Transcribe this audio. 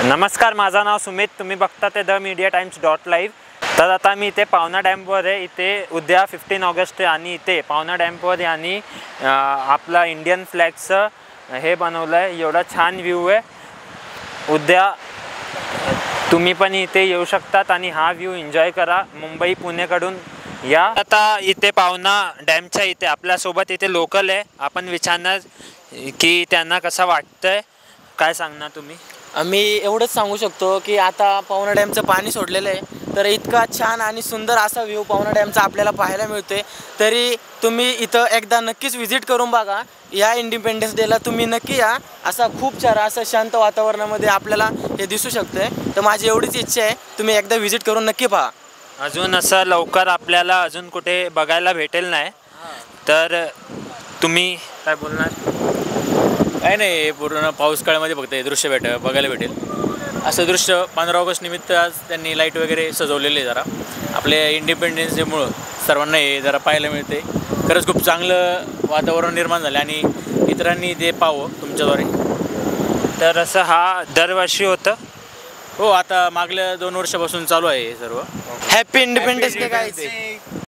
नमस्कार, माझं नाव सुमित. तुम्ही बघता ते द मीडिया टाइम्स.live. तर आता मी इथे पावना डॅमवर आहे. इथे उद्या 15 ऑगस्ट आणि इथे पावना डॅमवर आणि आपला इंडियन फ्लॅगचं हे बनवलं आहे. एवढा छान व्ह्यू आहे. उद्या तुम्ही पण इथे येऊ शकतात आणि हा व्ह्यू एन्जॉय करा. मुंबई पुणेकडून या. आता इथे पावना डॅमच्या इथे आपल्यासोबत इथे लोकल आहे. आपण विचारणार की त्यांना कसं वाटतंय. काय सांगणार तुम्ही? आम्ही एवढंच सांगू शकतो की आता पावना डॅमचं पाणी सोडलेलं आहे, तर इतका छान आणि सुंदर असा व्ह्यू पावना डॅमचा आपल्याला पाहायला मिळतोय. तरी तुम्ही इथं एकदा नक्कीच व्हिजिट करून बघा. या इंडिपेंडन्स डेला तुम्ही नक्की या. असा खूप छान असं शांत वातावरणामध्ये आपल्याला हे दिसू शकतंय. तर माझी एवढीच इच्छा आहे, तुम्ही एकदा व्हिजिट करून नक्की पहा. अजून असं लवकर आपल्याला अजून कुठे बघायला भेटेल नाही. तर तुम्ही काय बोलणार? काय नाही, पूर्ण पाऊस काळामध्ये फक्त हे दृश्य बघायला भेटेल. असं दृश्य 15 ऑगस्ट निमित्त आज त्यांनी लाईट वगैरे सजवलेले. जरा आपल्या इंडिपेंडन्स डेमुळं सर्वांना हे जरा पाहायला मिळते. खरंच खूप चांगलं वातावरण निर्माण झालं आणि इतरांनी ते पाहावं तुमच्याद्वारे. तर असं हा दरवर्षी होतं. हो, आता मागल्या 2 वर्षापासून चालू आहे हे सर्व. Happy independence day guys.